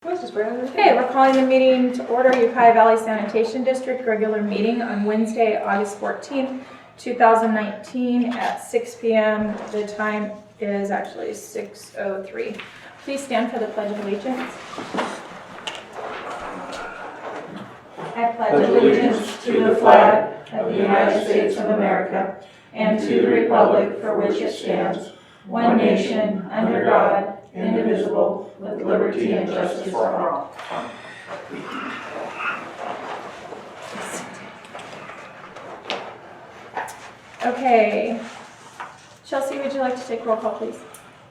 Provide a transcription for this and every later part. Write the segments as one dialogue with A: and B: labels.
A: Okay, we're calling the meeting to order. Ukiah Valley Sanitation District regular meeting on Wednesday, August 14th, 2019 at 6 p.m. The time is actually 6:03. Please stand for the Pledge of Allegiance. I pledge allegiance to the flag of the United States of America and to the republic for which it stands, one nation, under God, indivisible, with liberty and justice for all. Okay. Chelsea, would you like to take roll call, please?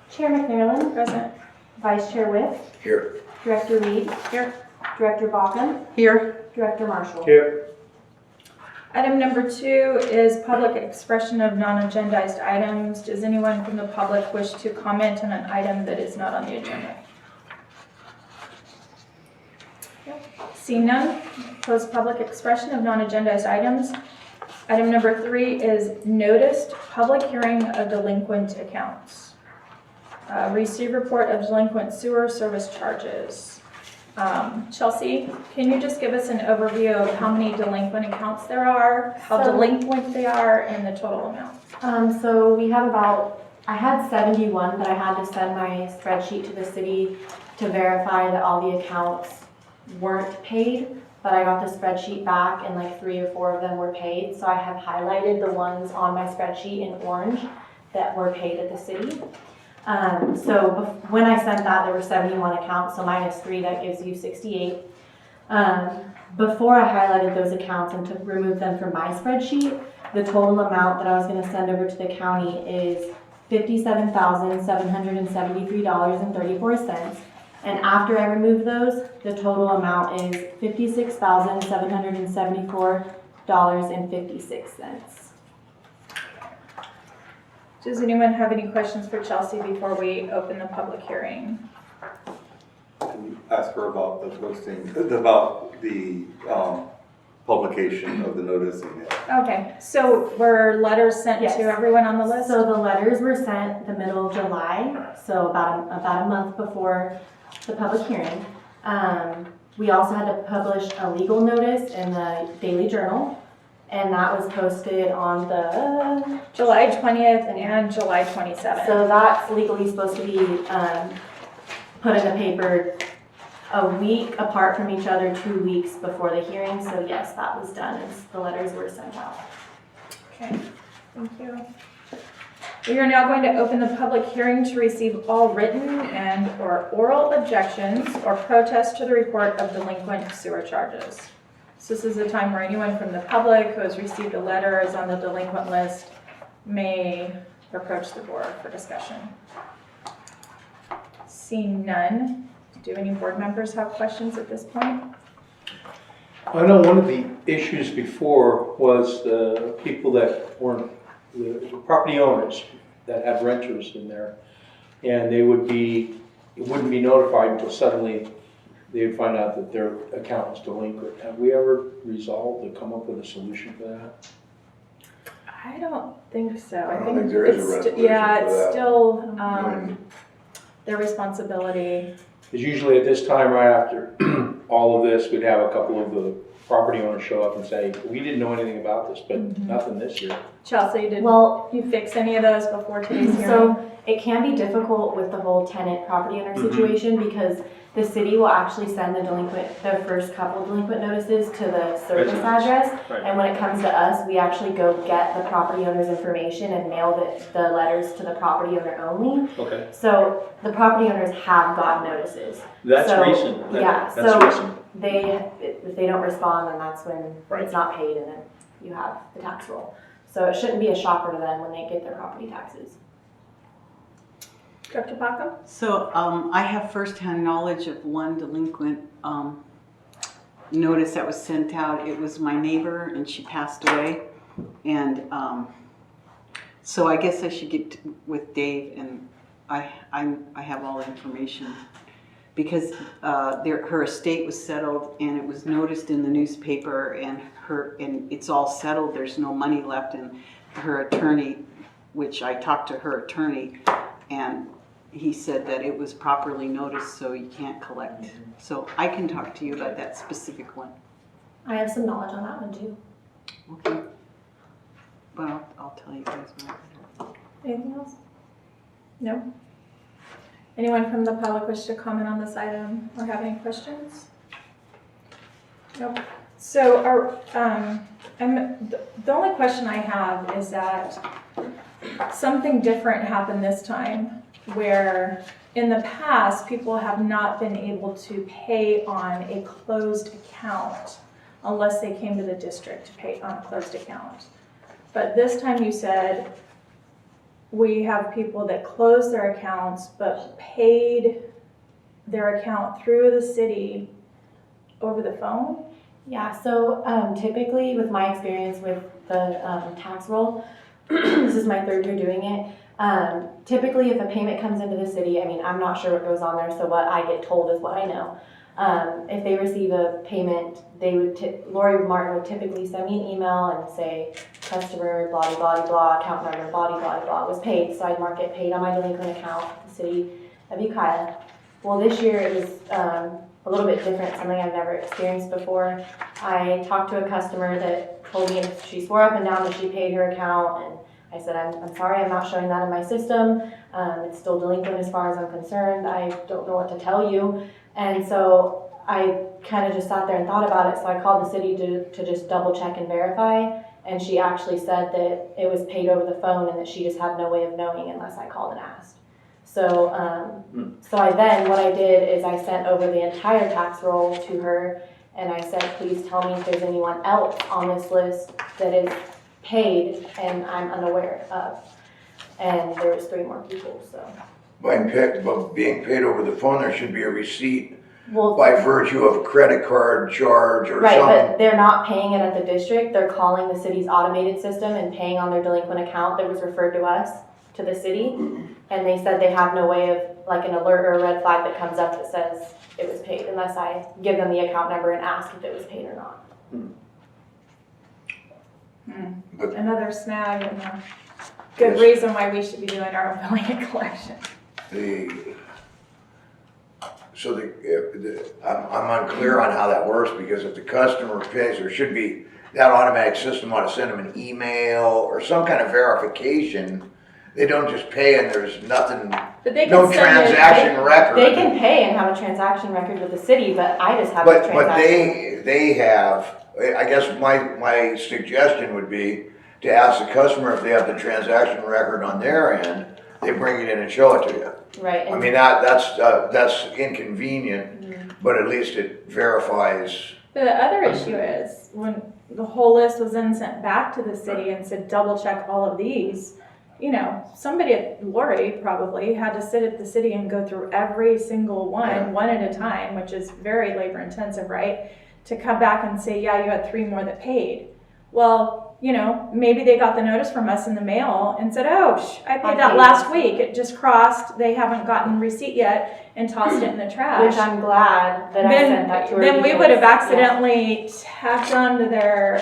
B: Chair McNairland.
A: Present.
B: Vice Chair Witt.
C: Here.
B: Director Reed.
A: Here.
B: Director Bauckham.
D: Here.
B: Director Marshall.
C: Here.
A: Item number 2 is public expression of non-agendized items. Does anyone from the public wish to comment on an item that is not on the agenda? Seeing none, close public expression of non-agendized items. Item number 3 is noticed public hearing of delinquent accounts. Receive report of delinquent sewer service charges. Chelsea, can you just give us an overview of how many delinquent accounts there are, how delinquent they are, and the total amount?
B: So we have I had 71, but I had to send my spreadsheet to the city to verify that all the accounts weren't paid, but I got the spreadsheet back and like 3 or 4 of them were paid. So I have highlighted the ones on my spreadsheet in orange that were paid at the city. So when I sent that, there were 71 accounts, so minus 3, that gives you 68. Before I highlighted those accounts and to remove them from my spreadsheet, the total amount that I was going to send over to the county is $57,773.34. And after I remove those, the total amount is $56,774.56.
A: Does anyone have any questions for Chelsea before we open the public hearing?
C: Ask her about the posting, about the publication of the notice.
A: Okay, so were letters sent
B: Yes.
A: to everyone on the list?
B: So the letters were sent the middle of July, so about a month before the public hearing. We also had to publish a legal notice in the Daily Journal, and that was posted on the
A: July 20th and July 27th.
B: So that's legally supposed to be put in the paper a week apart from each other, 2 weeks before the hearing. So yes, that was done as the letters were sent out.
A: Okay, thank you. We are now going to open the public hearing to receive all written and or oral objections or protests to the report of delinquent sewer charges. So this is a time where anyone from the public who has received a letter is on the delinquent list may approach the board for discussion. Seeing none, do any board members have questions at this point?
D: I know one of the issues before was the people that weren't, the property owners that had renters in there, and it wouldn't be notified until suddenly they would find out that their account was delinquent. Have we ever resolved to come up with a solution for that?
A: I don't think so.
C: I don't think there is a resolution for that.
A: It's still their responsibility.
D: Because usually at this time, right after all of this, we'd have a couple of the property owners show up and say, we didn't know anything about this, but nothing this year.
A: Chelsea, did you fix any of those before today's hearing?
B: So it can be difficult with the whole tenant property owner situation because the city will actually send the first couple delinquent notices to the service address.
D: Right.
B: And when it comes to us, we actually go get the property owner's information and mail the letters to the property owner only.
D: Okay.
B: So the property owners have gotten notices.
D: That's
B: So,
D: recent.
B: That's
D: recent.
B: If they don't respond, then that's when it's not paid and then you have the tax roll. So it shouldn't be a shocker to them when they get their property taxes.
A: Dr. Bauckham?
E: So I have firsthand knowledge of one delinquent notice that was sent out. It was my neighbor and she passed away. And so I guess I should get with Dave and I have all the information. Because her estate was settled and it was noticed in the newspaper and it's all settled. There's no money left, and her attorney, which I talked to her attorney, and he said that it was properly noticed, so you can't collect. So I can talk to you about that specific one.
B: I have some knowledge on that one too.
E: Okay. But I'll tell you guys when I get it.
A: Anything else? No? Anyone from the public wish to comment on this item or have any questions? Nope. So the only question I have is that something different happened this time, where in the past, people have not been able to pay on a closed account unless they came to the district to pay on a closed account. But this time you said we have people that closed their accounts but paid their account through the city over the phone?
B: Yeah, so typically with my experience with the tax roll, this is my third year doing it. Typically if a payment comes into the city, I mean, I'm not sure what goes on there, so what I get told is what I know. If they receive a payment, they would, Lori Martin would typically send me an email and say, customer, blah, blah, blah, blah, account number, blah, blah, blah, was paid. So I'd mark it paid on my delinquent account, the city of Ukiah. Well, this year it was a little bit different, something I've never experienced before. I talked to a customer that told me she swore up and down that she paid her account, and I said, I'm sorry, I'm not showing that in my system. It's still delinquent as far as I'm concerned. I don't know what to tell you. And so I kind of just sat there and thought about it. So I called the city to just double check and verify. And she actually said that it was paid over the phone and that she just had no way of knowing unless I called and asked. So, what I did is I sent over the entire tax roll to her, and I said, please tell me if there's anyone else on this list that is paid and I'm unaware of. And there was 3 more people, so.
F: By being paid over the phone, there should be a receipt
B: Well,
F: by virtue of a credit card charge or
B: right,
F: something.
B: but they're not paying it at the district. They're calling the city's automated system and paying on their delinquent account that was referred to us, to the city. And they said they have no way of, like an alert or a red flag that comes up that says it was paid unless I give them the account number and ask if it was paid or not.
F: But-
A: Another snag and a good
F: Yes.
A: reason why we should be doing our own billing and collection.
F: I'm unclear on how that works, because if the customer pays, there should be, that automatic system ought to send them an email or some kind of verification. They don't just pay and there's nothing,
A: But they can
F: no
A: send it-
F: transaction record.
B: They can pay and have a transaction record with the city, but I just have a
F: But
B: transaction.
F: they have, I guess my suggestion would be to ask the customer if they have the transaction record on their end, they bring it in and show it to you.
B: Right.
F: I mean, that's inconvenient, but at least it verifies.
A: The other issue is when the whole list was then sent back to the city and said, double check all of these, you know, somebody at Lori probably had to sit at the city and go through every single one at a time, which is very labor intensive, right? To come back and say, yeah, you had 3 more that paid. Well, you know, maybe they got the notice from us in the mail and said, oh, I paid that last week. It just crossed. They haven't gotten receipt yet, and tossed it in the trash.
B: Which I'm glad that I sent that to her.
A: Then we
B: because,
A: would have
B: yeah.
A: accidentally tacked onto their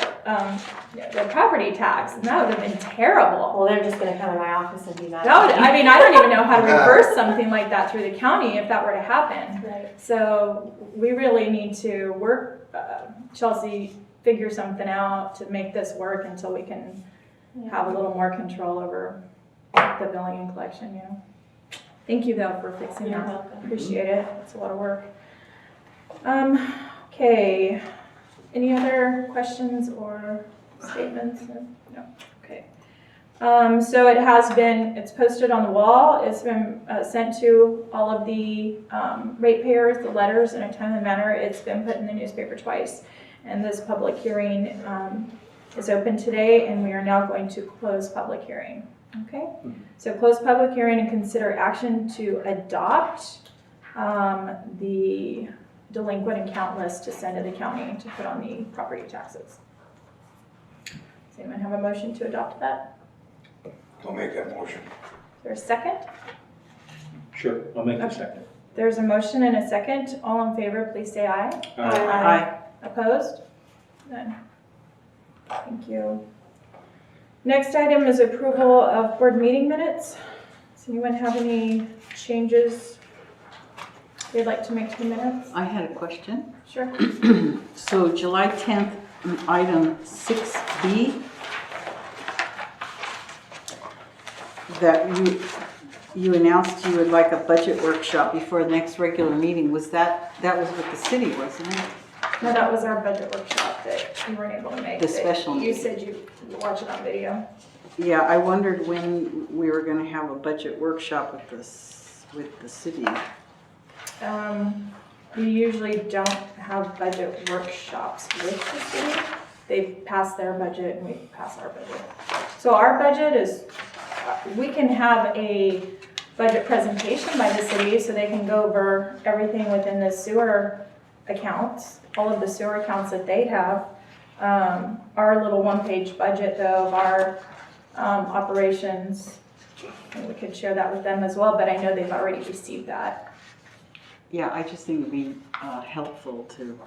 A: property tax, and that would have been terrible.
B: Well, they're just gonna come in my office and do that.
A: I mean, I don't even know how to reverse something like that through the county if that were to happen.
B: Right.
A: So we really need to work, Chelsea, figure something out to make this work until we can have a little more control over the billing and collection, you know. Thank you though for fixing
B: You're
A: that.
B: welcome.
A: Appreciate it. It's a lot of work. Okay. Any other questions or statements? No. Okay. So it's posted on the wall. It's been sent to all of the ratepayers, the letters in a timely manner. It's been put in the newspaper twice. And this public hearing is open today, and we are now going to close public hearing. Okay? So close public hearing and consider action to adopt the delinquent account list to send to the county to put on the property taxes. Does anyone have a motion to adopt that?
F: I'll make that motion.
A: Is there a second?
D: Sure, I'll make the
A: Okay.
D: second.
A: There's a motion and a second. All in favor, please say aye.
E: Aye.
A: Opposed? None. Thank you. Next item is approval of board meeting minutes. Does Does anyone have any changes they'd like to make to the minutes?
E: I had a question.
A: Sure.
E: So July 10th, item 6B, that you announced you would like a budget workshop before the next regular meeting. Was that was with the city, wasn't it?
A: No, that was our budget workshop that you weren't able to make.
E: The
A: that
E: special
A: You
E: meeting.
A: said you'd watch it on video.
E: Yeah, I wondered when we were gonna have a budget workshop with the city.
A: We usually don't have budget workshops with the city. They pass their budget and we pass our budget. So our budget is, we can have a budget presentation by the city so they can go over everything within the sewer accounts, all of the sewer accounts that they have. Our little one-page budget though of our operations, and we could share that with them as well, but I know they've already received that.
E: Yeah, I just think it'd be helpful to,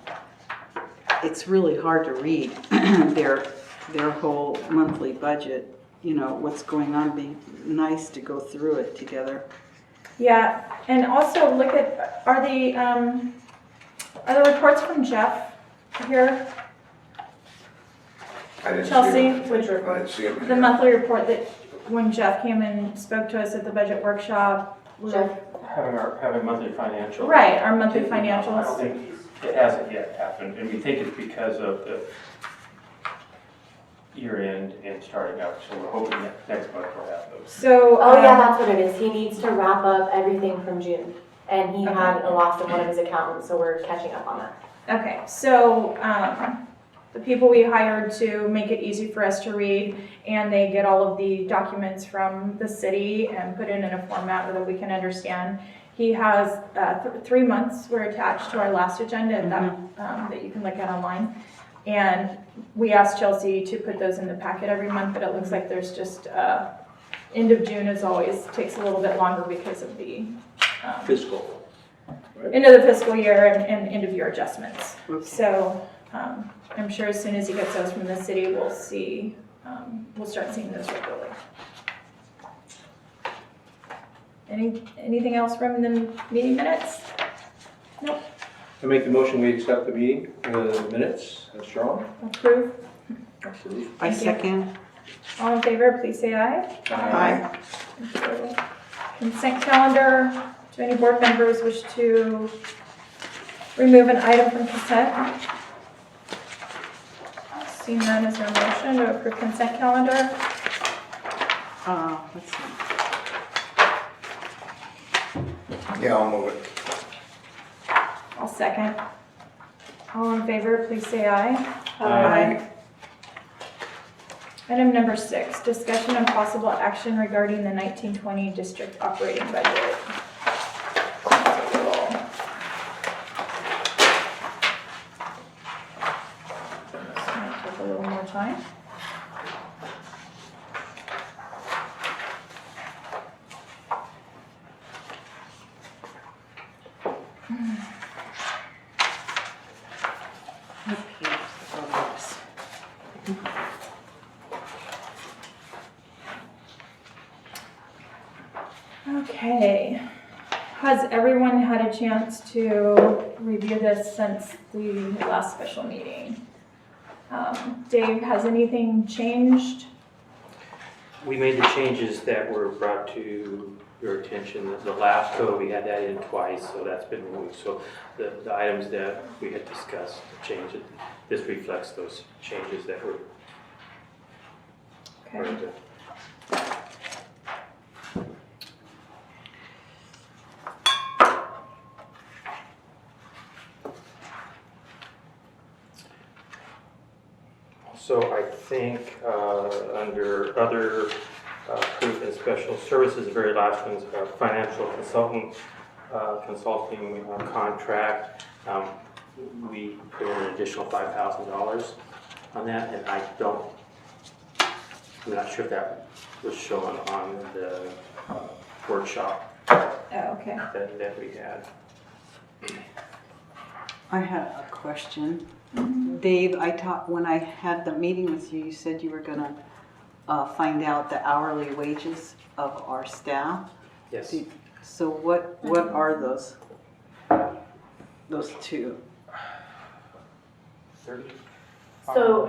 E: it's really hard to read their whole monthly budget, you know, what's going on, be nice to go through it together.
A: Yeah, and also look at, are the reports from Jeff here?
F: I didn't see
A: Chelsea,
F: it.
A: which
F: I
A: report?
F: didn't see it.
A: The monthly report that when Jeff came and spoke to us at the budget workshop.
B: Jeff?
G: Having monthly financial.
A: Right, our monthly
G: I don't
A: financials.
G: think, it hasn't yet happened, and we think it's because of the year end and starting up, so we're hoping that next month we'll have those.
A: So.
B: Oh yeah, that's what it is. He needs to wrap up everything from June. And he had a loss of one of his accountants, so we're catching up on that.
A: Okay, so, the people we hired to make it easy for us to read, and they get all of the documents from the city and put it in a format that we can understand. He has 3 months were attached to our last agenda that you can look at online. And we asked Chelsea to put those in the packet every month, but it looks like there's just, end of June as always, takes a little bit longer because of the
D: Fiscal.
A: end of the fiscal year and end of year adjustments.
E: Okay.
A: So I'm sure as soon as he gets those from the city, we'll see, we'll start seeing those regularly. Anything else from the meeting minutes? Nope.
D: I make the motion, we accept the meeting, minutes, as shown.
A: Approve.
D: Absolutely.
E: I
A: Thank you.
E: second.
A: All in favor, please say aye.
E: Aye.
A: Thank you. Consent calendar. Do any board members wish to remove an item from consent? Seeing none, is there a motion to approve consent calendar?
E: Let's see.
F: Yeah, I'll move it.
A: I'll second. All in favor, please say aye.
E: Aye.
A: Item number 6, discussion and possible action regarding the 1920 district operating budget. This might take a little more time.
E: What page is the photos?
A: Okay. Has everyone had a chance to review this since the last special meeting? Dave, has anything changed?
H: We made the changes that were brought to your attention. The last code, we had that in twice, so that's been removed. So the items that we had discussed, changed, this reflects those changes that were
A: Okay.
H: part of the. So I think under other proof and special services, the very last one's a financial consulting contract. We put in an additional $5,000 on that, and I'm not sure if that was shown on the workshop
A: Oh, okay.
H: that we had.
E: I had a question. Dave, when I had the meeting with you, you said you were gonna find out the hourly wages of our staff.
H: Yes.
E: So what are those? Those two?
H: 30?
B: So,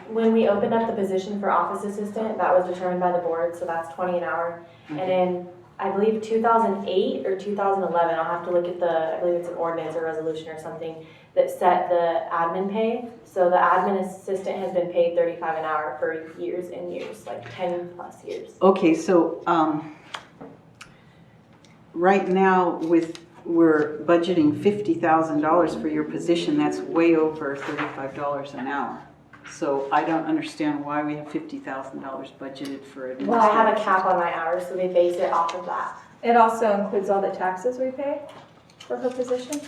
B: when we opened up the position for office assistant, that was determined by the board, so that's 20 an hour. And in, I believe 2008 or 2011, I'll have to look at I believe it's an ordinance or resolution or something that set the admin pay. So the admin assistant has been paid 35 an hour for years and years, like 10 plus years.
E: Okay, so, right now we're budgeting $50,000 for your position, that's way over $35 an hour. So I don't understand why we have $50,000 budgeted for administrative.
B: Well, I have a cap on my hours, so they base it off of that.
A: It also includes all the taxes we pay for her position.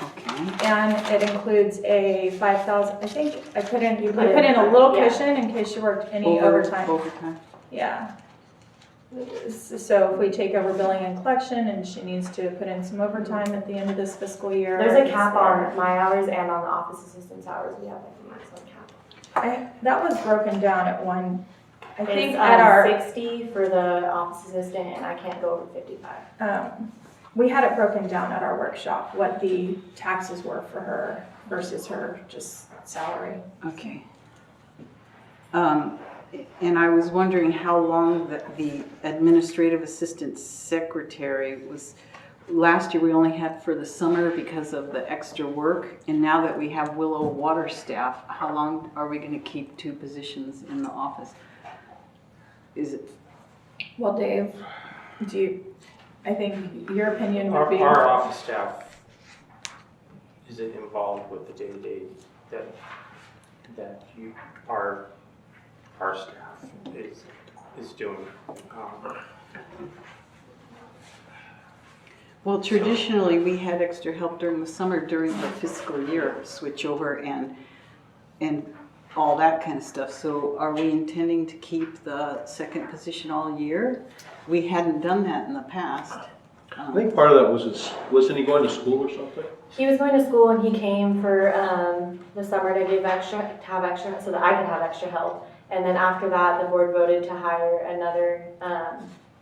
E: Okay,
A: And it includes a 5,000, I think, I put in
B: You
A: a little
B: yeah.
A: cushion in case she worked any overtime.
E: Overtime,
A: Yeah. So if we take over billing and collection and she needs to put in some overtime at the end of this fiscal year.
B: There's a
A: it's
B: cap
A: there.
B: on my hours and on the office assistant's hours, we have like a maximum cap.
A: That was broken down at one, I think
B: It's
A: at our,
B: 60 for the office assistant, and I can't go over 55.
A: we had it broken down at our workshop, what the taxes were for her versus her just salary.
E: okay. And I was wondering how long the administrative assistant secretary was. Last year we only had for the summer because of the extra work, and now that we have Willow water staff, how long are we gonna keep two positions in the office? Is it,
A: Well, Dave, I think your opinion would
H: Our,
A: be.
H: our office staff is involved with the day-to-day that our staff is doing.
E: well, traditionally, we had extra help during the summer during the fiscal year switch over and all that kind of stuff. So are we intending to keep the second position all year? We hadn't done that in the past.
D: I think part of that wasn't he going to school or something?
B: He was going to school and he came for the summer to have extra, so that I could have extra help. And then after that, the board voted to hire another,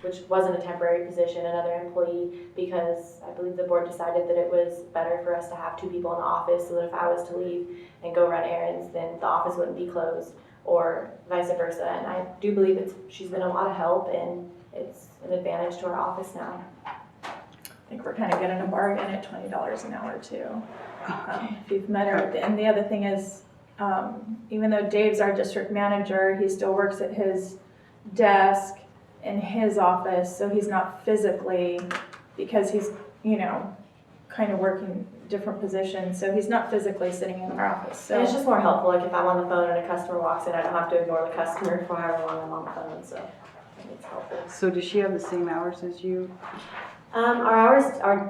B: which wasn't a temporary position, another employee, because I believe the board decided that it was better for us to have two people in the office, so that if I was to leave and go run errands, then the office wouldn't be closed, or vice versa. And I do believe she's been a lot of help, and it's an advantage to our office now.
A: I think we're kind of getting a bargain at $20 an hour too. If you've met her. And the other thing is, even though Dave's our district manager, he still works at his desk in his office, so he's not physically, because he's, kind of working different positions, so he's not physically sitting in our office, so.
B: And it's just more helpful, like if I'm on the phone and a customer walks in, I don't have to ignore the customer for however long I'm on the phone, so I think it's helpful.
E: So does she have the same hours as you?
B: Our hours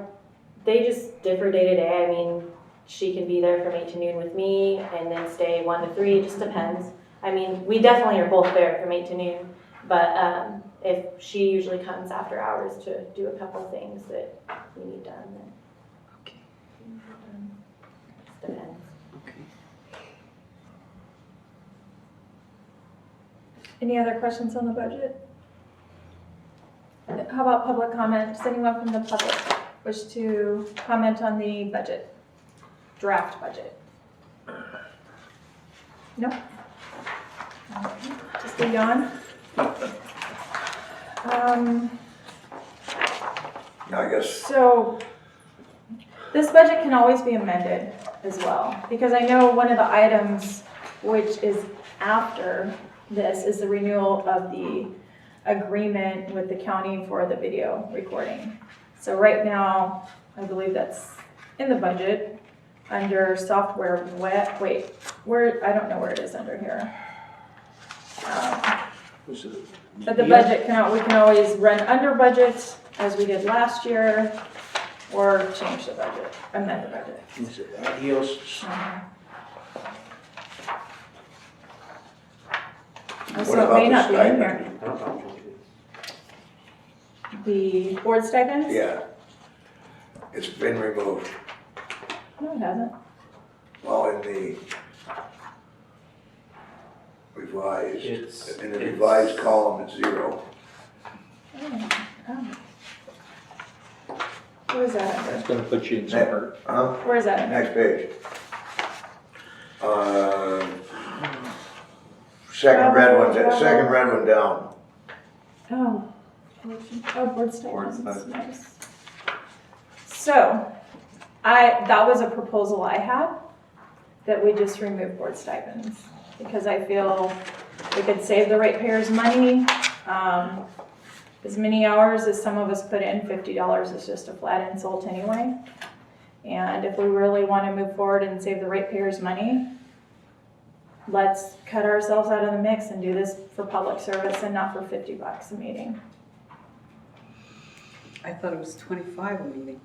B: they just differ day to day. I mean, she can be there from 8 to noon with me and then stay 1 to 3, it just depends. I mean, we definitely are both there from 8 to noon, but if she usually comes after hours to do a couple of things that we need done, then
E: Okay.
B: it just depends.
E: Okay.
A: Any other questions on the budget? How about public comment? Does anyone from the public wish to comment on the budget? Draft budget? No? Just be gone.
F: I guess,
A: So, this budget can always be amended as well, because I know one of the items which is after this is the renewal of the agreement with the county for the video recording. So right now, I believe that's in the budget under software I don't know where it is under here. But the budget we can always run under budget as we did last year, or change the budget, amend the budget.
D: Is it adios?
A: So it may not be in
F: stipend?
A: here.
H: I don't know.
A: The board stipends?
F: Yeah. It's been removed.
A: No, it hasn't.
F: Well, in the revised,
H: It's-
F: in the revised column, it's 0.
A: Oh. Where is that under?
D: It's gonna put you in some hurt.
F: Huh?
A: Where is that under?
F: Next page. Second red one down.
A: Oh, board stipends,
C: stipends.
A: nice. So, that was a proposal I had, that we just remove board stipends, because I feel we could save the ratepayers money. As many hours as some of us put in, $50 is just a flat insult anyway. And if we really want to move forward and save the ratepayers money, let's cut ourselves out of the mix and do this for public service and not for $50 a meeting.
E: I thought it was 25 a meeting.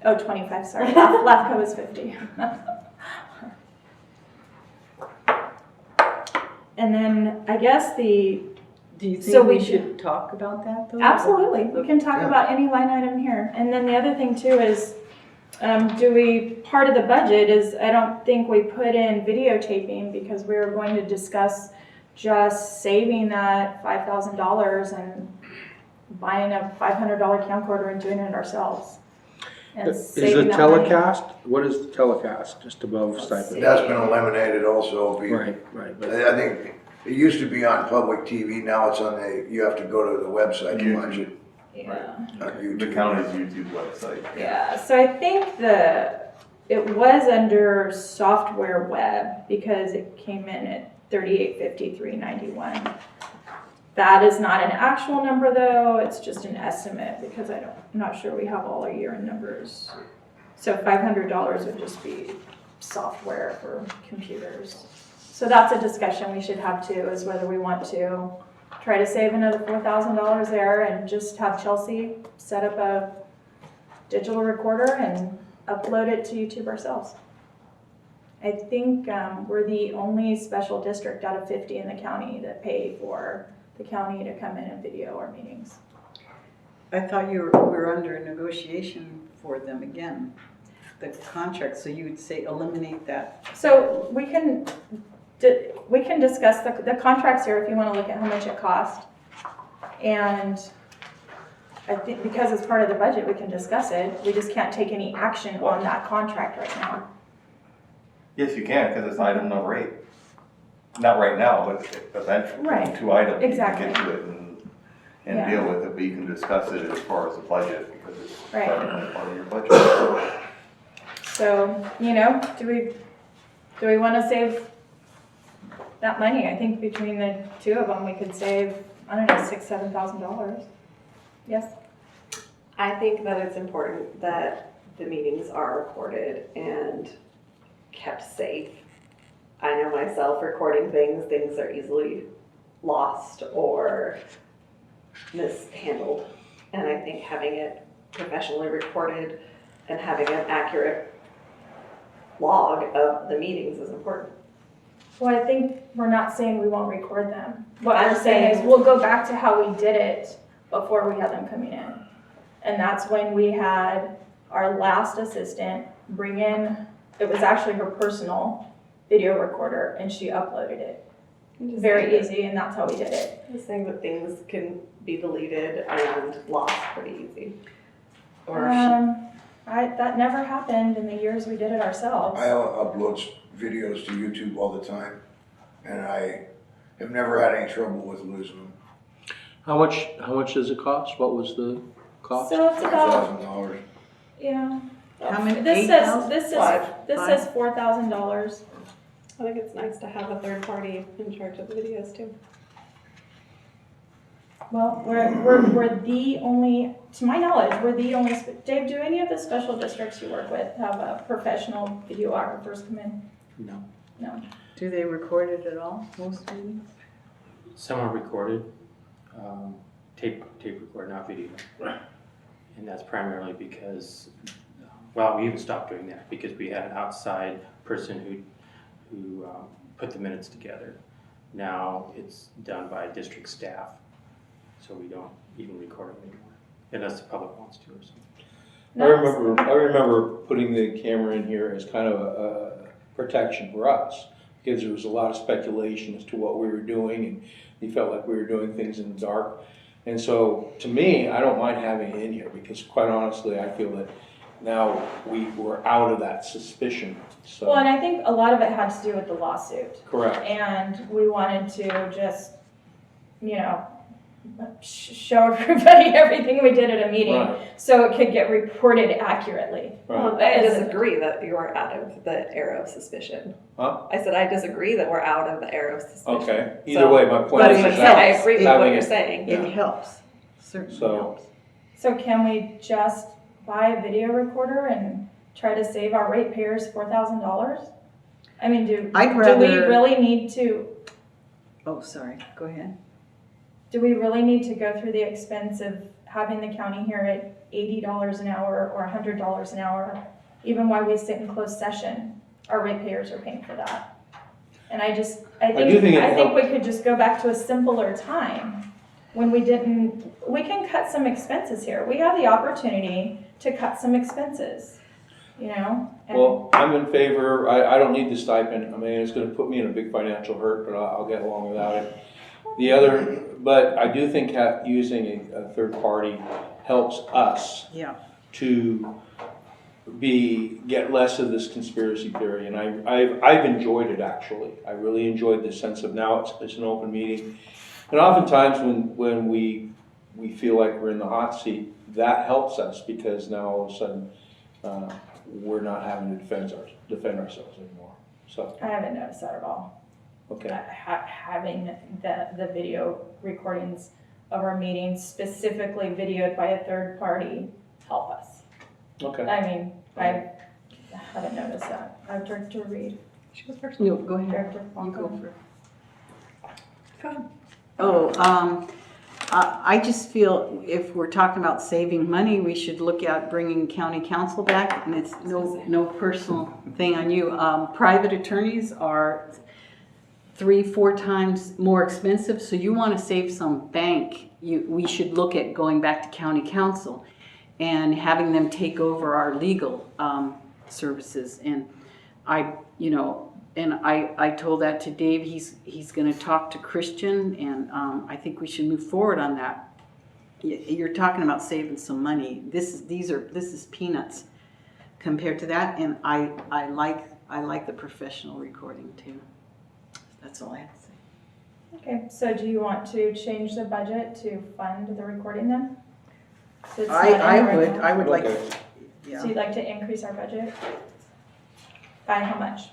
A: Oh, 25, sorry. LAFCO is 50. And then I guess
E: Do you
A: So
E: think
A: we
E: we should talk about that though?
A: absolutely, we can talk
F: Yeah.
A: about any line item here. And then the other thing too is, part of the budget is, I don't think we put in videotaping because we were going to discuss just saving that $5,000 and buying a $500 camcorder and doing it ourselves. And
D: Is
A: saving
D: the
A: that money.
D: telecast, what is the telecast, just above stipend?
F: That's been eliminated also.
D: Right, but
F: I think it used to be on public TV, now it's on you have to go to the website to watch it
A: Yeah.
F: on YouTube.
C: The county's YouTube website.
A: Yeah, so I think it was under software web because it came in at $38.53.91. That is not an actual number though, it's just an estimate because I'm not sure we have all our year-end numbers. So $500 would just be software for computers. So that's a discussion we should have too, is whether we want to try to save another $4,000 there and just have Chelsea set up a digital recorder and upload it to YouTube ourselves. I think we're the only special district out of 50 in the county that pay for the county to come in and video our meetings.
E: I thought we were under a negotiation for them again, the contract, so you would say eliminate that.
A: So we can discuss the contracts here if you want to look at how much it cost. And I think because it's part of the budget, we can discuss it. We just can't take any action on that contract right now.
C: Yes, you can, because it's item number 8. Not right now, but eventually,
A: Right.
C: 2 items.
A: Exactly.
C: You can get to it and
A: Yeah.
C: deal with it, but you can discuss it as far as the budget, because it's
A: Right.
C: definitely part of your budget.
A: So, do we want to save that money? I think between the two of them, we could save, I don't know, $6,000-7,000. Yes?
I: I think that it's important that the meetings are recorded and kept safe. I know myself, recording things are easily lost or mishandled. And I think having it professionally recorded and having an accurate log of the meetings is important.
A: Well, I think we're not saying we won't record them. What
I: I'm
A: we're saying is
I: saying-
A: we'll go back to how we did it before we had them coming in. And that's when we had our last assistant bring in, it was actually her personal video recorder and she uploaded it. Very easy, and that's how we did it.
I: Just saying that things can be deleted and lost pretty easy. Or
A: That never happened in the years we did it ourselves.
F: I upload videos to YouTube all the time, and I have never had any trouble with losing them.
D: how much does it cost? What was the cost?
A: So it's about,
F: $5,000.
A: yeah.
E: How many?
A: This
E: 8,000?
A: says $4,000.
I: I think it's nice to have a third party in charge of the videos too.
A: Well, we're the only, to my knowledge, we're the only, Dave, do any of the special districts you work with have professional videographers come in?
D: No.
A: No.
E: Do they record it at all, most meetings?
H: Some are recorded, tape record, not video. And that's primarily because, well, we even stopped doing that because we had an outside person who put the minutes together. Now it's done by district staff, so we don't even record them anymore, unless the public wants to or something.
D: I remember putting the camera in here as kind of a protection for us, because there was a lot of speculation as to what we were doing, and we felt like we were doing things in the dark. And so, to me, I don't mind having it in here, because quite honestly, I feel that now we're out of that suspicion, so.
A: Well, and I think a lot of it had to do with the lawsuit.
D: Correct.
A: And we wanted to just, you know, show everybody everything we did at a meeting
D: Right.
A: so it could get reported accurately.
D: Right.
I: I disagree that you're out of the era of suspicion.
D: Huh?
I: I said I disagree that we're out of the era of suspicion.
D: Okay, either
I: So-
D: way, my point
I: But
D: is
I: I
D: that
I: agree with
D: having
I: what you're
D: it-
I: saying.
D: Yeah.
E: It helps, certainly
D: So-
E: helps.
A: So can we just buy a video recorder and try to save our ratepayers $4,000? I mean, do we really need to,
E: Oh, sorry, go ahead.
A: do we really need to go through the expense of having the county here at $80 an hour or $100 an hour? Even while we sit in closed session, our ratepayers are paying for that. And I
D: do think it
A: think we could just go back to a simpler time when we can cut some expenses here. We have the opportunity to cut some expenses, you know? And-
D: Well, I'm in favor, I don't need the stipend, I mean, it's gonna put me in a big financial hurt, but I'll get along without it. But I do think using a third party helps us
E: Yeah.
D: to get less of this conspiracy theory, and I've enjoyed it, actually. I really enjoyed the sense of now it's an open meeting. And oftentimes when we feel like we're in the hot seat, that helps us, because now all of a sudden, we're not having to defend ourselves anymore, so,
A: I haven't noticed that at all.
D: okay.
A: Having the video recordings of our meetings specifically videoed by a third party help us.
D: Okay.
A: I mean, I haven't noticed that. Director Reed,
E: She goes first. No, go ahead.
A: Director
E: You go
A: Falcon.
E: first. Oh, I just feel if we're talking about saving money, we should look at bringing county counsel back, and it's no personal thing on you. Private attorneys are 3-4 times more expensive, so you want to save some bank, we should look at going back to county counsel and having them take over our legal services. And I told that to Dave. He's going to talk to Christian, and I think we should move forward on that. You're talking about saving some money. This is peanuts compared to that, and I like the professional recording too. That's all I have to say.
A: Okay, so do you want to change the budget to fund the recording then? So it's not
E: I
A: in right
E: would.
A: now?
E: I would like.
D: Okay.
E: Yeah.
A: So you'd like to increase our budget? By how much?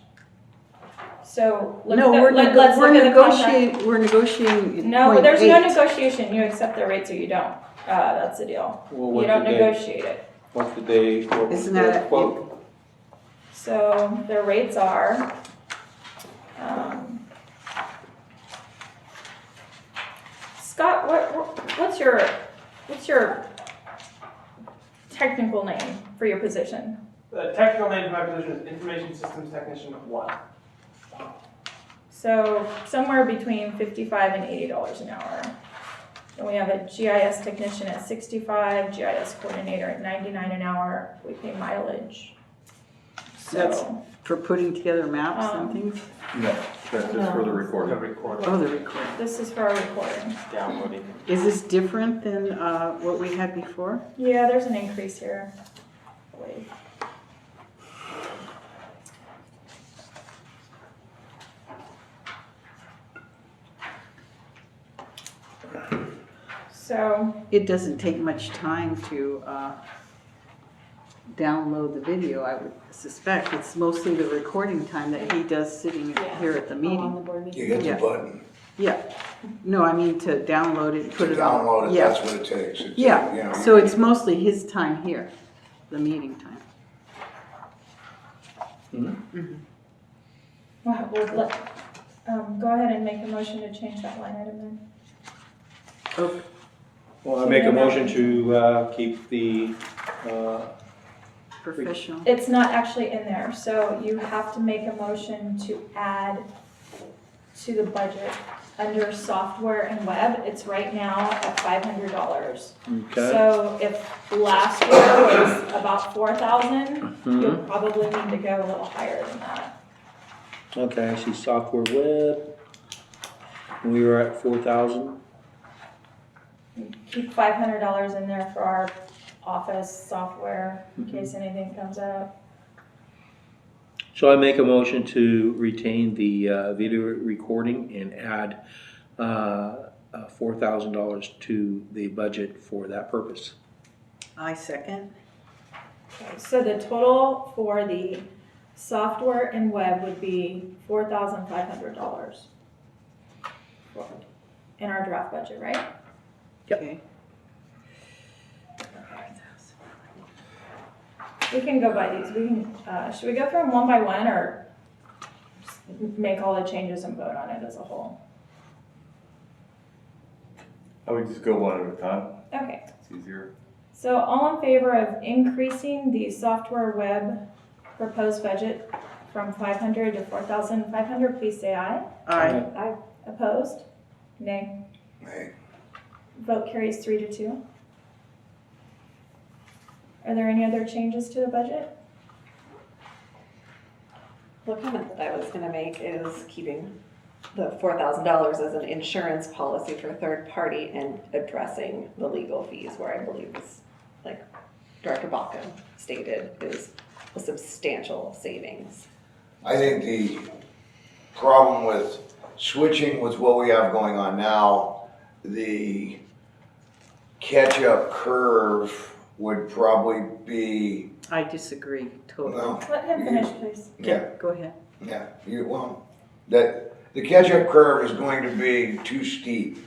A: So let's
E: No,
A: look at the contract.
E: we're negotiating. in
A: No, there's no
E: 0.8.
A: negotiation. You accept the rates or you don't. That's the deal.
D: Well,
A: You
D: what
A: don't
D: did
A: negotiate it.
D: What did they, what was
E: Isn't
D: their
E: that
D: quote?
A: So their rates are, Scott, what's your technical name for your position?
G: The technical name for my position is Information Systems Technician 1.
A: So somewhere between $55 and $80 an hour. And we have a GIS technician at $65, GIS coordinator at $99 an hour. We pay mileage.
E: That's
A: So,
E: for putting together maps and things.
C: No, that's just for the
H: The
C: recording.
H: recorder,
E: Oh, the recording.
A: this is for our recording.
H: downloading.
E: Is this different than what we had before?
A: Yeah, there's an increase here. Wait. So,
E: It doesn't take much time to download the video, I would suspect. It's mostly the recording time that he does sitting here at the meeting.
F: You hit
E: Yeah.
F: the button,
E: Yeah. No, I mean to download it, put
F: to
E: it on.
F: download it,
E: Yeah.
F: that's what it takes. It's, you
E: Yeah,
F: know,
E: so it's mostly his time here, the meeting time.
A: well, go ahead and make a motion to change that line item then.
E: Oh,
D: Well, I make a motion to keep the,
E: professional.
A: It's not actually in there, so you have to make a motion to add to the budget under software and web. It's right now at $500.
D: okay.
A: So if last year was about 4,000, you'll probably need to go a little higher than that.
D: Okay, I see software web. We were at 4,000.
A: Keep $500 in there for our office software in case anything comes up.
D: So I make a motion to retain the video recording and add $4,000 to the budget for that purpose.
E: I second.
A: Okay, so the total for the software and web would be $4,500 in our draft budget, right?
D: Yep.
E: Okay.
A: We can go by these. We can. Should we go through them one by one, or just make all the changes and vote on it as a whole?
C: I would just go one at a time,
A: Okay.
C: it's easier.
A: So all in favor of increasing the software web proposed budget from 500 to 4,500, please say aye.
E: Aye.
A: Aye. Opposed? Nay.
F: Hey,
A: Vote carries 3-2. Are there any other changes to the budget?
I: The comment that I was gonna make is keeping the $4,000 as an insurance policy for third party and addressing the legal fees, where I believe is, like Director Baca stated, is a substantial savings.
F: I think the problem with switching with what we have going on now, the catch-up curve would probably be,
E: I disagree totally.
F: well,
A: Let him finish, please.
F: yeah,
E: Go ahead.
F: yeah, that the catch-up curve is going to be too steep.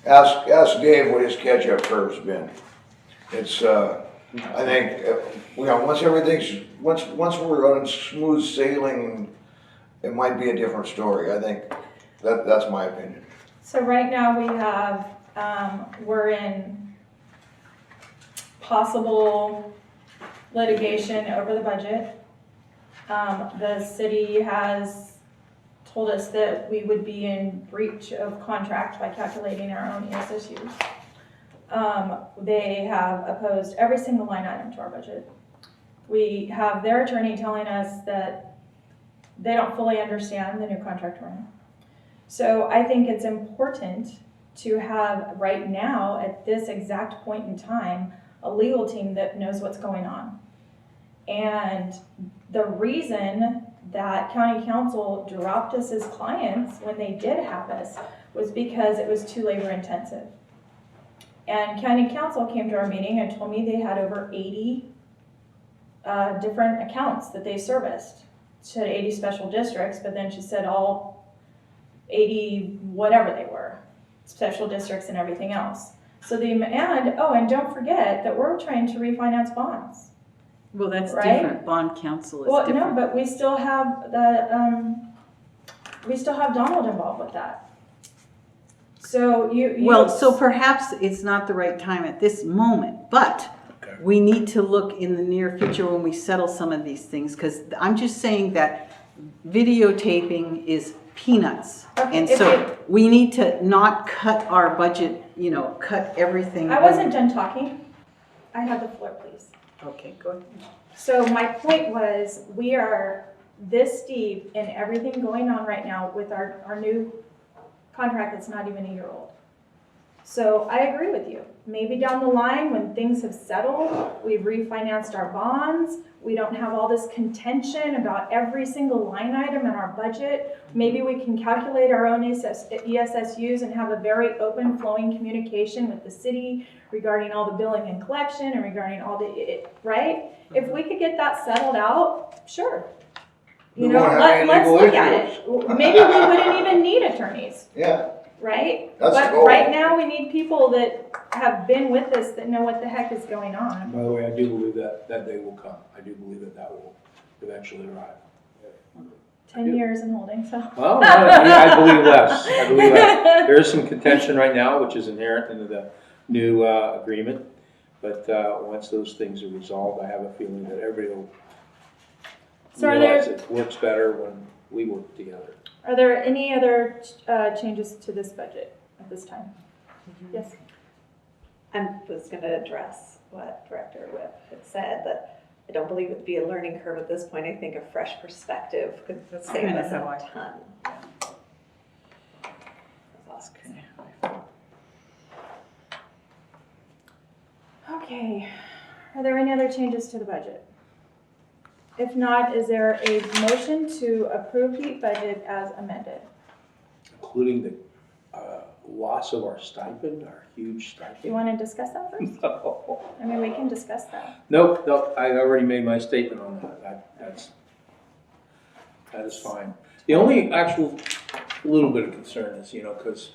F: Ask Dave what his catch-up curve's been. It's, I think, once everything's, once we're on smooth sailing, it might be a different story. I think that's my opinion.
A: So right now we have, we're in possible litigation over the budget. The city has told us that we would be in breach of contract by calculating our own ESSUs. They have opposed every single line item to our budget. We have their attorney telling us that they don't fully understand the new contract we're in. So I think it's important to have right now, at this exact point in time, a legal team that knows what's going on. And the reason that county council dropped us as clients when they did have us was because it was too labor intensive. And county council came to our meeting and told me they had over 80 different accounts that they serviced. She said 80 special districts, but then she said all 80 whatever they were, special districts and everything else. So and don't forget that we're trying to refinance bonds.
E: Well, that's
A: Right?
E: different. Bond counsel is
A: Well,
E: different.
A: no, but we still have Donald involved with that. So
E: Well, so perhaps it's not the right time at this moment, but we need to look in the near future when we settle some of these things, because I'm just saying that videotaping is peanuts.
A: Okay,
E: And
A: if
E: so we need to not cut our budget, cut everything.
A: I wasn't done talking. I have the floor, please.
E: Okay, go ahead.
A: So my point was, we are this deep in everything going on right now with our new contract that's not even a year old. So I agree with you. Maybe down the line, when things have settled, we've refinanced our bonds, we don't have all this contention about every single line item in our budget, maybe we can calculate our own ESSUs and have a very open flowing communication with the city regarding all the billing and collection and regarding all right? If we could get that settled out, sure.
F: We won't have any
A: Let's
F: legal
A: look at
F: issues.
A: it. Maybe we wouldn't even need attorneys.
F: Yeah,
A: Right?
F: That's the
A: But
F: goal.
A: right now, we need people that have been with us that know what the heck is going on.
D: By the way, I do believe that day will come. I do believe that will eventually arrive.
A: 10 years in holding, so.
D: Well, no, I believe less. I believe less. There is some contention right now, which is inherent into the new agreement. But once those things are resolved, I have a feeling that everybody will
A: So are
D: realize
A: there,
D: it works better when we work together.
A: are there any other changes to this budget at this time? Yes.
I: I was going to address what Director Whip had said, that I don't believe it'd be a learning curve at this point. I think a fresh perspective could save
E: kinda
I: us
E: how I
I: a ton. That's awesome.
A: Okay, are there any other changes to the budget? If not, is there a motion to approve the budget as amended?
D: Including the loss of our stipend, our huge
A: Do you
D: stipend.
A: want to discuss that first?
D: No.
A: I mean, we can discuss that.
D: Nope, I already made my statement on that. That is fine. The only actual little bit of concern is, because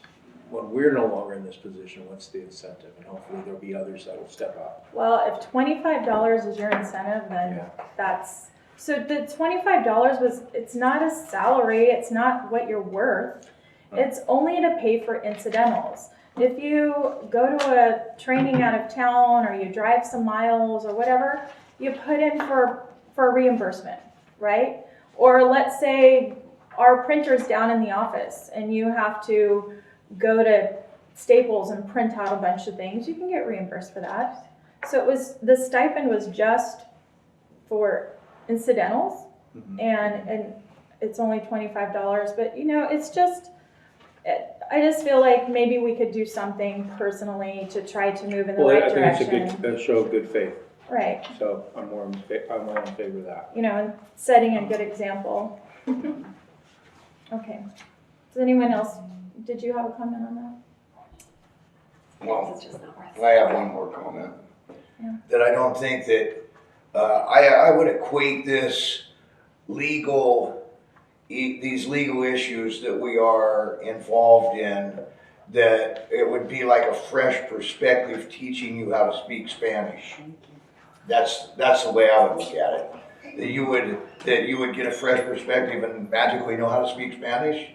D: when we're no longer in this position, what's the incentive? And hopefully there'll be others that will step up.
A: Well, if $25 is your incentive, then
D: Yeah.
A: that's, so the $25 it's not a salary, it's not what you're worth. It's only to pay for incidentals. If you go to a training out of town, or you drive some miles or whatever, you put in for reimbursement, right? Or let's say our printer's down in the office and you have to go to Staples and print out a bunch of things, you can get reimbursed for that. So the stipend was just for incidentals, and it's only $25, but it's just, I just feel like maybe we could do something personally to try to move in the right
D: I
A: direction.
D: think it's a show of good faith,
A: Right,
D: so I'm more in favor of that.
A: and setting a good example. Okay, does anyone else, did you have a comment on that?
F: Well,
I: It's just not worth it.
F: I have one more comment.
A: Yeah.
F: That I don't think that, I would equate these legal issues that we are involved in, that it would be like a fresh perspective teaching you how to speak Spanish. That's the way I would look at it. That you would get a fresh perspective and magically know how to speak Spanish?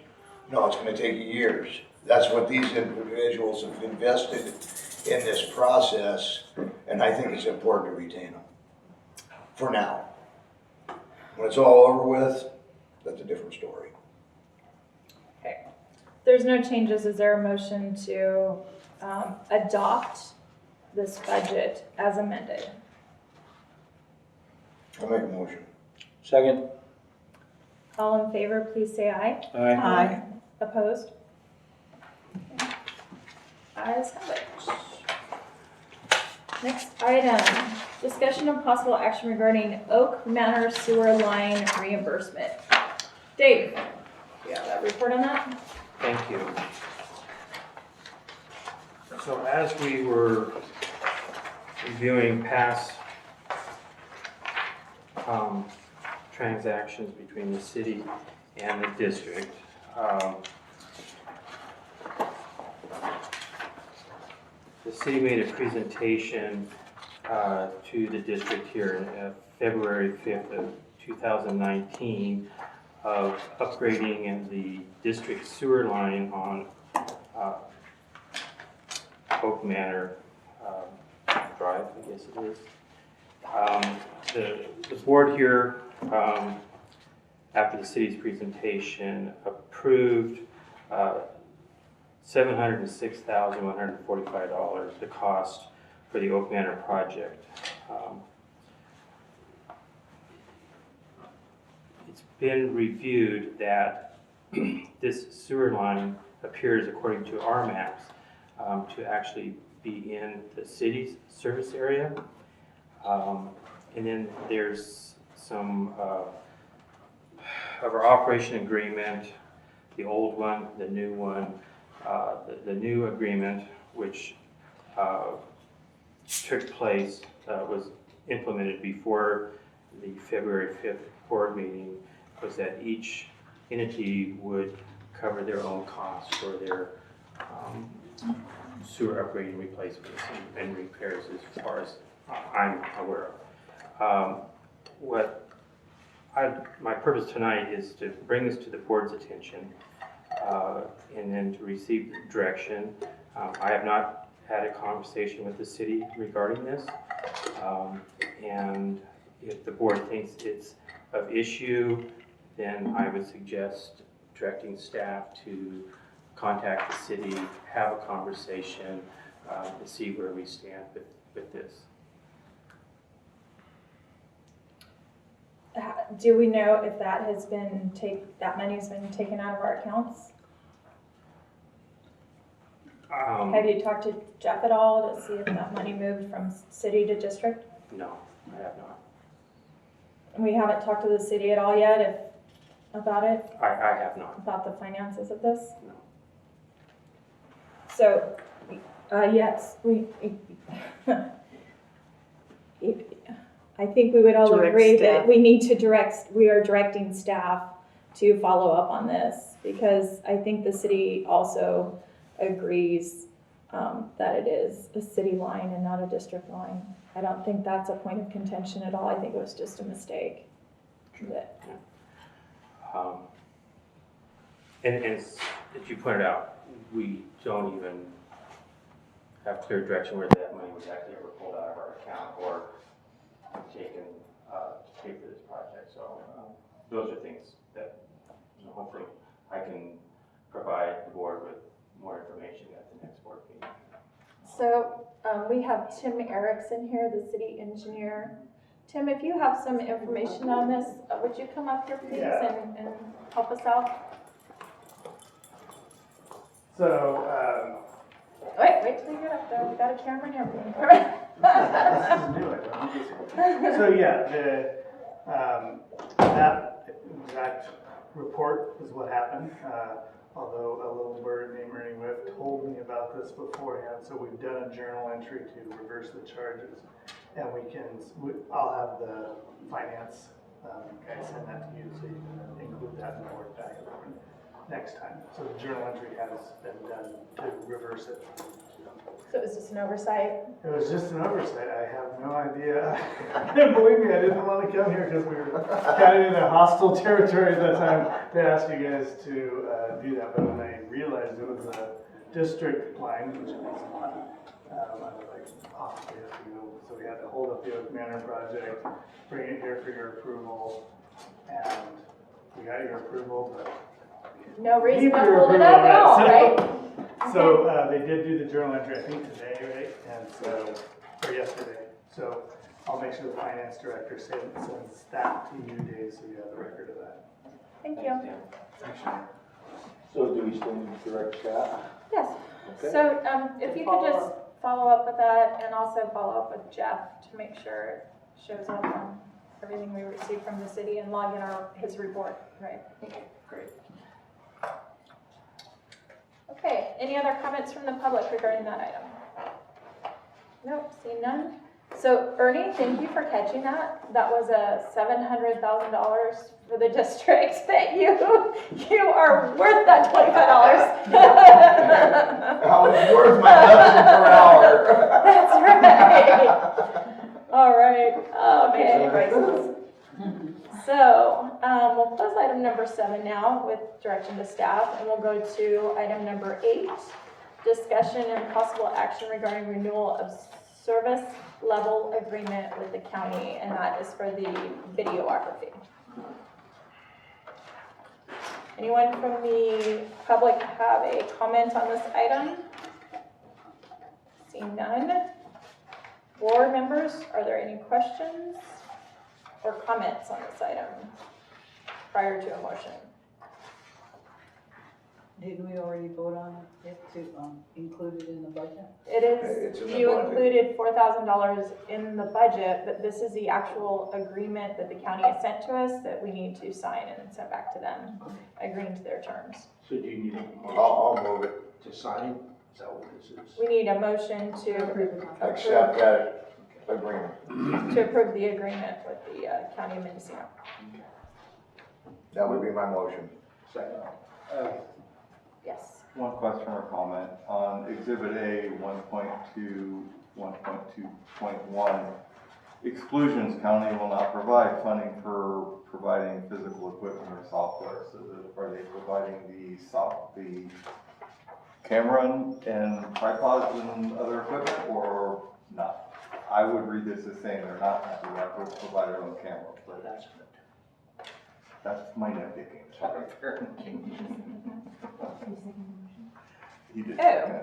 F: No, it's gonna take you years. That's what these individuals have invested in this process, and I think it's important to retain them. For now. When it's all over with, that's a different story.
A: Okay, there's no changes, is there a motion to adopt this budget as amended?
F: I'll make a motion.
D: Second?
A: All in favor, please say aye.
D: Aye.
E: Aye.
A: Opposed? Okay. Ayes have it. Next item, discussion of possible action regarding Oak Manor sewer line reimbursement. Dave, you have that report on that?
H: Thank you. So as we were reviewing past transactions between the city and the district, the city made a presentation to the district here on February 5th of 2019 of upgrading in the district sewer line on Oak Manor Drive, I guess it is. The board here, after the city's presentation, approved $706,145, the cost for the Oak Manor project. It's been reviewed that this sewer line appears, according to our maps, to actually be in the city's service area. And then there's some of our operation agreement, the old one, the new one. The new agreement, which took place, was implemented before the February 5th board meeting, was that each entity would cover their own costs for their sewer upgrading, replacements, and repairs, as far as I'm aware of. My purpose tonight is to bring this to the board's attention, and then to receive direction. I have not had a conversation with the city regarding this, and if the board thinks it's of issue, then I would suggest directing staff to contact the city, have a conversation, to see where we stand with this.
A: Do we know if that has been that money's been taken out of our accounts? Have you talked to Jeff at all to see if that money moved from city to district?
H: No, I have not.
A: We haven't talked to the city at all yet about it,
H: I have not.
A: about the finances of this?
H: No.
A: So, yes, I think we would all
E: Direct
A: agree
E: staff.
A: that we are directing staff to follow up on this, because I think the city also agrees that it is a city line and not a district line. I don't think that's a point of contention at all. I think it was just a mistake. That-
H: And as you pointed out, we don't even have clear direction where that money was actually ever pulled out of our account or taken to pay for this project. So those are things that hopefully I can provide the board with more information at the next board meeting.
A: So we have Tim Erickson here, the city engineer. Tim, if you have some information on this, would you come up here, please, and help us out?
G: So,
A: Wait till you get up there. We got a camera and everything.
G: so yeah, that exact report is what happened. Although a little bird named Ernie Whiff told me about this beforehand, so we've done a journal entry to reverse the charges, and I'll have the finance guy send that to you, so you can include that in the board packet next time. So the journal entry has been done to reverse it.
A: So it was just an oversight.
G: It was just an oversight. I have no idea. Believe me, I didn't want to come here because we were kind of in a hostile territory at that time to ask you guys to do that. But when I realized it was a district line, which it was not, I was like, oh, we have to go. So we had to hold up the Oak Manor project, bring it here for your approval, and we got your approval, but
A: No reason to
G: Keep your
A: hold it
G: approval
A: up at all,
G: on
A: right?
G: that. So they did do the journal entry, I think today, right? And so, or yesterday. So I'll make sure the finance director sends that to you, Dave, so you have the record of that.
A: Thank you.
D: So do we still need direct staff?
A: Yes.
D: Okay.
A: So if you could just follow up with that, and also follow up with Jeff to make sure it shows up on everything we receive from the city and log in his report, right?
H: Great.
A: Okay, any other comments from the public regarding that item? Nope, seeing none. So Ernie, thank you for catching that. That was a $700,000 for the district that you are worth that $25.
F: I was worth my dozen per hour.
A: That's right. All right, okay. So, we'll close item number 7 now with direction to staff, and we'll go to item number 8, discussion and possible action regarding renewal of service level agreement with the county, and that is for the videography. Anyone from the public have a comment on this item? Seeing none. Board members, are there any questions or comments on this item prior to a motion?
J: Didn't we already vote on it to include it in the budget?
A: It
F: It's
A: is,
F: in the
A: you
F: budget.
A: included $4,000 in the budget, but this is the actual agreement that the county has sent to us that we need to sign and send back to them, agreeing to their terms.
D: So do you need a motion
F: I'll move it.
D: to sign? Is that what this is?
A: We need a motion to
F: Accept that agreement.
A: approve the agreement with the county of Mendocino.
F: That would be my motion.
D: Second.
A: Yes.
C: One question or comment on Exhibit A 1.2, 1.2.1. Exclusions, county will not provide funding for providing physical equipment or software. So are they providing the camera and tripods and other equipment or not? I would read this as saying they're not, we have to provide our own camera, but that's my nitpicking. Sorry. He did.
A: Oh.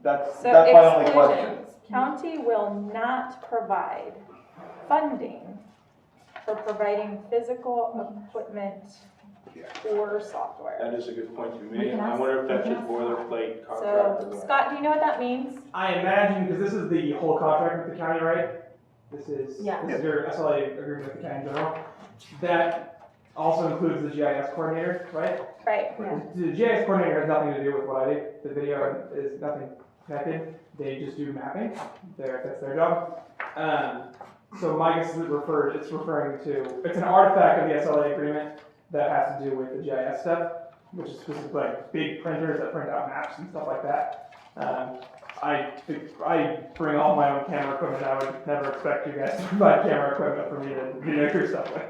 C: That's
A: So
C: my only question.
A: exclusions, county will not provide funding for providing physical equipment or software.
D: That is a good point you
B: We
D: made.
B: can
D: I
B: ask-
D: wonder if
B: we
D: that's
B: can
D: just
B: ask
D: boilerplate contract.
A: So,
D: or what.
A: Scott, do you know what that means?
G: I imagine, because this is the whole contract with the county, right? This is your SLA agreement with the county in general. That also includes the GIS coordinator, right?
A: Right.
G: The GIS coordinator has nothing to do with what I do. The video is nothing connected. They just do mapping. That's their job. So my guess is it's referring to, it's an artifact of the SLA agreement that has to do with the GIS stuff, which is specifically like big printers that print out maps and stuff like that. I bring all my own camera equipment. I would never expect you guys to provide camera equipment for me to do your stuff with.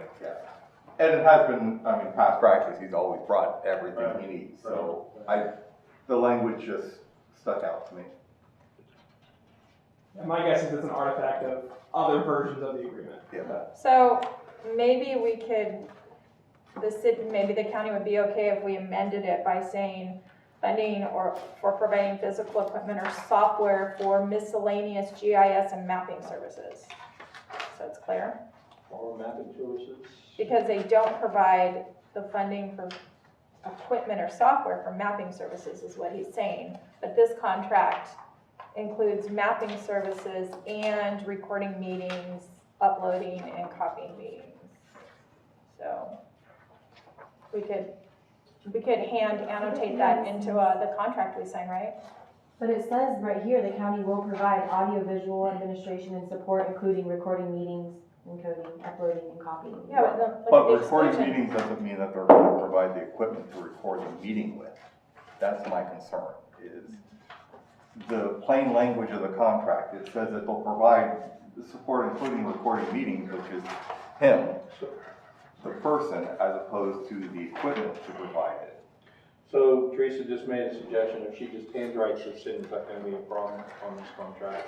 C: And it has been, I mean, past practice, he's always brought everything he needs, so the language just stuck out to me.
G: And my guess is it's an artifact of other versions of the agreement.
C: Yeah.
A: So maybe we could, maybe the county would be okay if we amended it by saying funding or for providing physical equipment or software for miscellaneous GIS and mapping services. So it's clear?
D: Or mapping services.
A: Because they don't provide the funding for equipment or software for mapping services is what he's saying. But this contract includes mapping services and recording meetings, uploading and copying meetings. So we could hand annotate that into the contract we sign, right?
B: But it says right here, the county will provide audiovisual administration and support, including recording meetings, encoding, uploading, and copying.
A: Yeah, but look at
C: But
A: the
C: recording
A: exclusion.
C: meetings doesn't mean that they're gonna provide the equipment to record the meeting with. That's my concern, is the plain language of the contract. It says that they'll provide the support, including recording meetings, which is him, the person, as opposed to the equipment to provide it.
D: So Teresa just made a suggestion, if she just handwrites this in, is that gonna be a problem on this contract?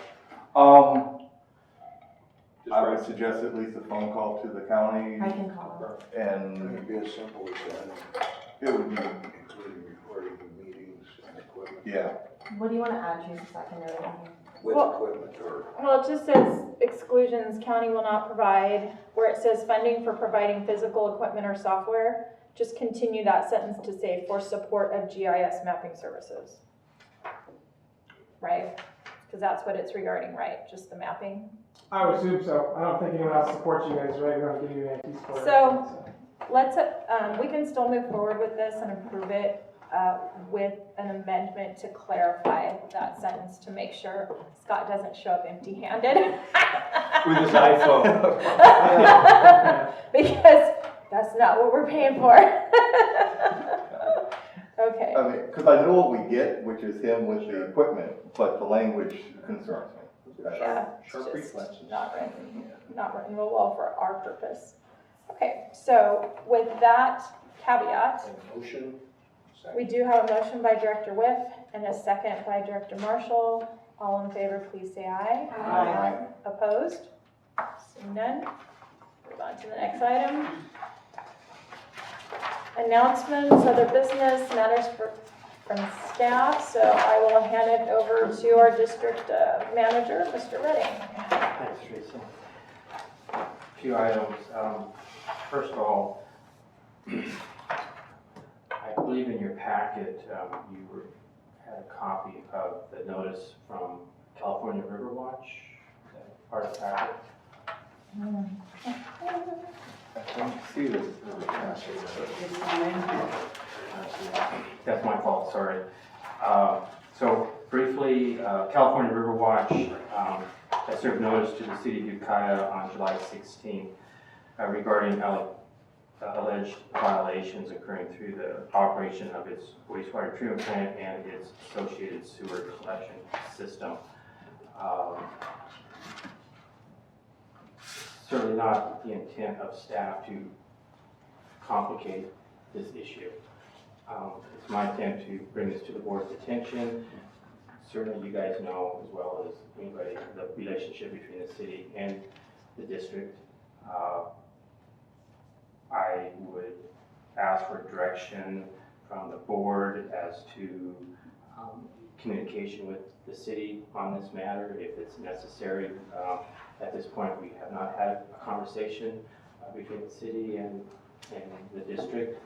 D: Just
C: I would
D: write-
C: suggest at least a phone call to the county,
B: I can call them.
C: and
F: It'd be as simple as that,
C: it would be,
F: including recording the meetings and equipment.
C: yeah.
B: What do you want to add, Teresa, so I can note it in here?
F: With
A: Well-
F: equipment or.
A: Well, it just says exclusions, county will not provide, where it says funding for providing physical equipment or software, just continue that sentence to say for support of GIS mapping services. Right? Because that's what it's regarding, right? Just the mapping.
G: I would assume so. I don't think anyone else supports you guys, right? We don't give you any support.
A: So- Let's, we can still move forward with this and approve it with an amendment to clarify that sentence to make sure Scott doesn't show up empty-handed.
D: With his iPhone.
A: Because that's not what we're paying for. Okay.
C: I mean, because I know what we get, which is him with the equipment, but the language concerns me.
A: Yeah,
D: Sharp
A: it's just
D: reflexes.
A: not written real well for our purpose. Okay, so with that caveat,
D: And motion.
A: we do have a motion by Director Whiff and a second by Director Marshall. All in favor, please say aye.
D: Aye.
A: Opposed? Seeing none. Move on to the next item. Announcements, other business, matters from staff. So I will hand it over to our district manager, Mr. Redding.
H: Thanks, Teresa. A few items. First of all, I believe in your packet, you had a copy of the notice from California River Watch. Is that part of the packet?
C: I don't see this.
H: That's my fault, sorry. So briefly, California River Watch has served notice to the city of Ukiah on July 16th regarding alleged violations occurring through the operation of its wastewater treatment plant and its associated sewer collection system. Certainly not the intent of staff to complicate this issue. It's my intent to bring this to the board's attention. Certainly you guys know as well as anybody the relationship between the city and the district. I would ask for direction from the board as to communication with the city on this matter if it's necessary. At this point, we have not had a conversation between the city and the district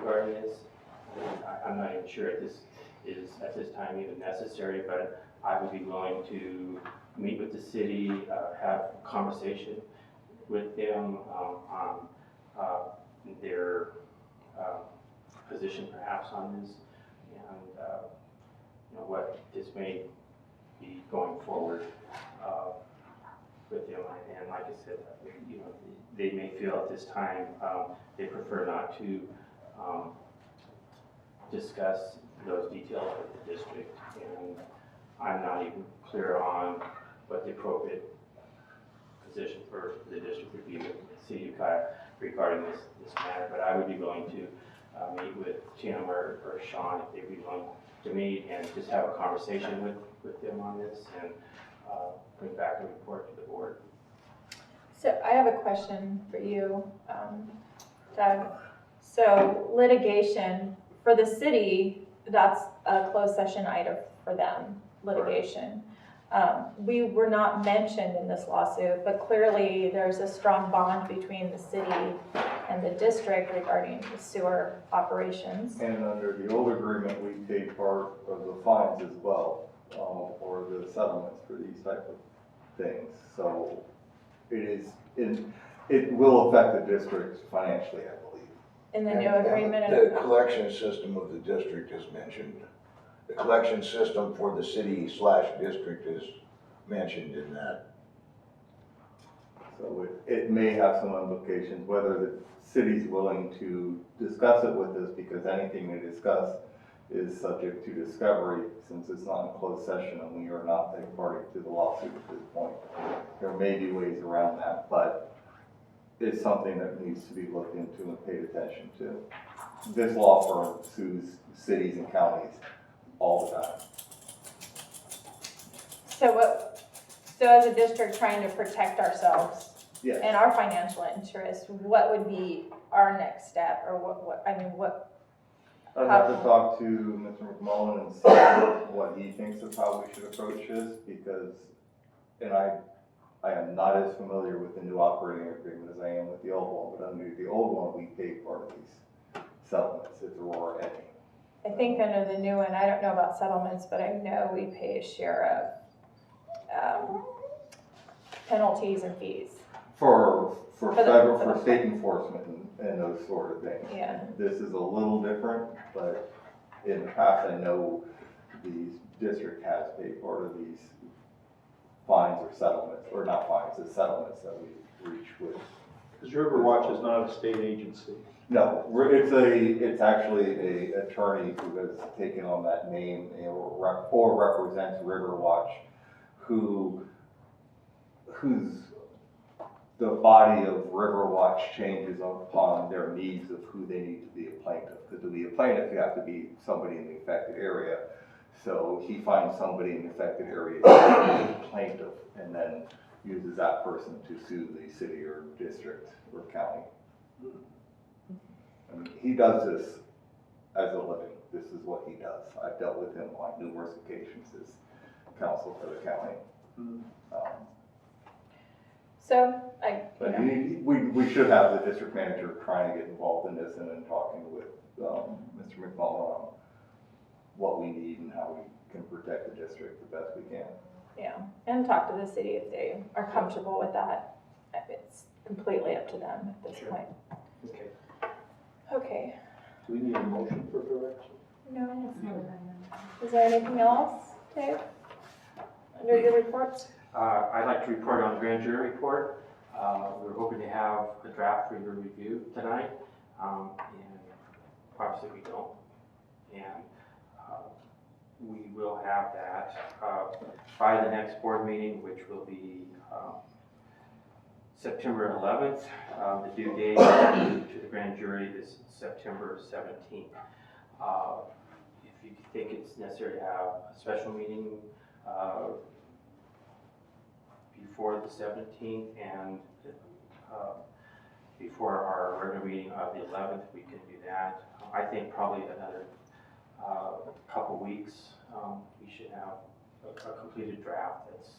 H: regarding this. I'm not even sure if this is at this time even necessary, but I would be willing to meet with the city, have a conversation with them on their position perhaps on this, and what this may be going forward with them. And like I said, they may feel at this time they prefer not to discuss those details with the district, and I'm not even clear on what the appropriate position for the district would be with the city of Ukiah regarding this matter. But I would be willing to meet with Tim or Sean if they'd be willing to meet and just have a conversation with them on this and bring back a report to the board.
A: So I have a question for you, Doug. So litigation, for the city, that's a closed session item for them, litigation. We were not mentioned in this lawsuit, but clearly there's a strong bond between the city and the district regarding the sewer operations.
C: And under the old agreement, we paid part of the fines as well, or the settlements for these type of things. So it will affect the district financially, I believe.
A: In the new agreement.
F: The collection system of the district is mentioned. The collection system for the city/district is mentioned in that.
C: So it may have some implications, whether the city's willing to discuss it with us, because anything they discuss is subject to discovery, since it's not in closed session and we are not a party to the lawsuit at this point. There may be ways around that, but it's something that needs to be looked into and paid attention to. This law firm sues cities and counties all the time.
A: So as a district trying to protect ourselves
C: Yes.
A: and our financial interests, what would be our next step, or what
C: I'd have to talk to Mr. McMullen and see what he thinks of how we should approach this, because, and I am not as familiar with the new operating agreement as I am with the old one, but under the old one, we paid part of these settlements if there were any.
A: I think under the new one, I don't know about settlements, but I know we pay a share of penalties and fees.
C: For federal,
A: for the-
C: for state enforcement and those sort of things.
A: Yeah.
C: This is a little different, but in the past, I know the district has paid part of these fines or settlements, or not fines, the settlements that we reach with.
D: Because Riverwatch is not a state agency.
C: No, it's actually a attorney who has taken on that name or represents Riverwatch, whose the body of Riverwatch changes upon their needs of who they need to be a plaintiff. Because to be a plaintiff, you have to be somebody in the affected area. So he finds somebody in the affected area to be a plaintiff, and then uses that person to sue the city or district or county. I mean, he does this as a living. This is what he does. I've dealt with him on numerous occasions as counsel for the county.
A: But
C: we should have the district manager trying to get involved in this and then talking with Mr. McMullen on what we need and how we can protect the district the best we can.
A: yeah, and talk to the city if they are comfortable with that. It's completely up to them at this point.
D: Okay.
A: Okay.
D: Do we need a motion for direction?
A: No. Is there anything else, Dave? Under your reports?
H: I'd like to report on the grand jury report. We're hoping to have a draft for your review tonight, and obviously we don't. And we will have that by the next board meeting, which will be September 11th. The due date to the grand jury is September 17th. If you think it's necessary to have a special meeting before the 17th and before our regular meeting of the 11th, we can do that. I think probably another couple weeks, we should have a completed draft that's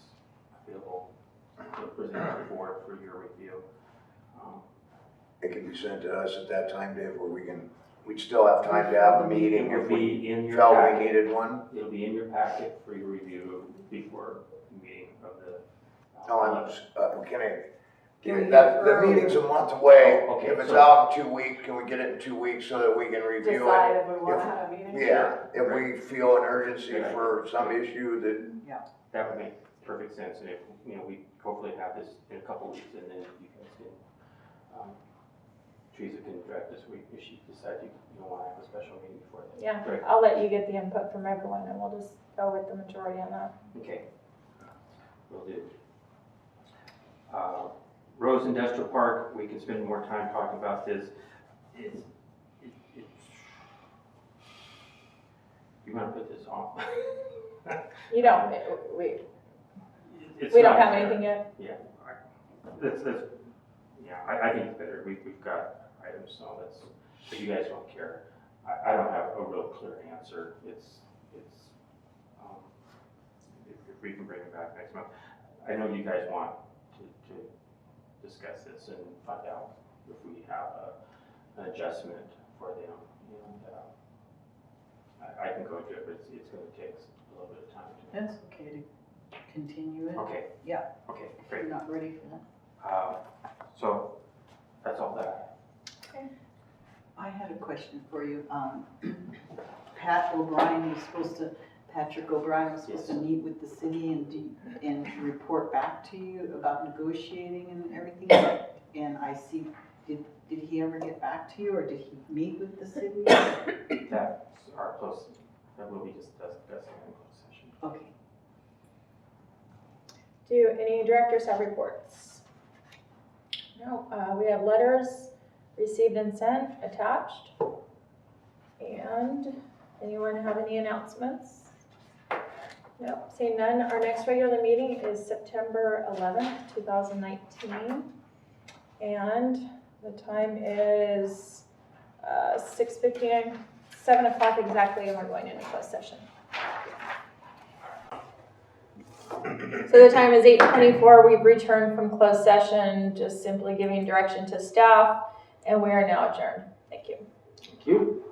H: available to present to the board for your review.
F: It can be sent to us at that time, Dave, where we can we'd still have time to have a meeting
H: It'll
F: if we
H: be in your
F: felt we
H: packet.
F: needed one.
H: It'll be in your packet for your review before the meeting of the.
F: No, can I,
J: Can we get
F: that, the
J: earlier?
F: meeting's a month away.
H: Oh, okay,
F: If it's
H: so-
F: out in 2 weeks, can we get it in 2 weeks so that we can review
I: Decide
F: it?
I: if we wanna have a meeting.
F: Yeah, if we feel an urgency for some issue that,
H: That would make perfect sense, and if, we hopefully have this in a couple weeks, and then you guys can, Teresa can direct this week if she decides you don't want to have a special meeting before then.
A: Yeah,
H: Great.
A: I'll let you get the input from everyone and we'll just go with the majority on that.
H: Okay. Will do. Rose Industrial Park, we can spend more time talking about this. You want to put this off?
A: You don't, we
H: It's
A: don't
H: not
A: have
H: fair.
A: anything yet.
H: Yeah, I think it's better, we've got items, so if you guys don't care. I don't have a real clear answer, if we can bring it back next month. I know you guys want to discuss this and find out if we have an adjustment for them, and, I can go to it, but it's gonna take a little bit of time.
J: That's okay to continue it.
H: Okay.
J: Yeah.
H: Okay,
J: If
H: great.
J: you're not ready for that.
H: So, that's all that.
J: I had a question for you. Patrick O'Brien was supposed to meet with the city and report back to you about negotiating and everything. And I see, did he ever get back to you, or did he meet with the city?
H: That's our close, that will be discussing in closed session.
J: Okay.
A: Do any directors have reports? No, we have letters received and sent attached. And anyone have any announcements? Nope, seeing none. Our next regular meeting is September 11th, 2019. And the time is 6:59, 7 o'clock exactly, and we're going into closed session. So the time is 8:24. We've returned from closed session, just simply giving direction to staff, and we are now adjourned. Thank you.
H: Thank you.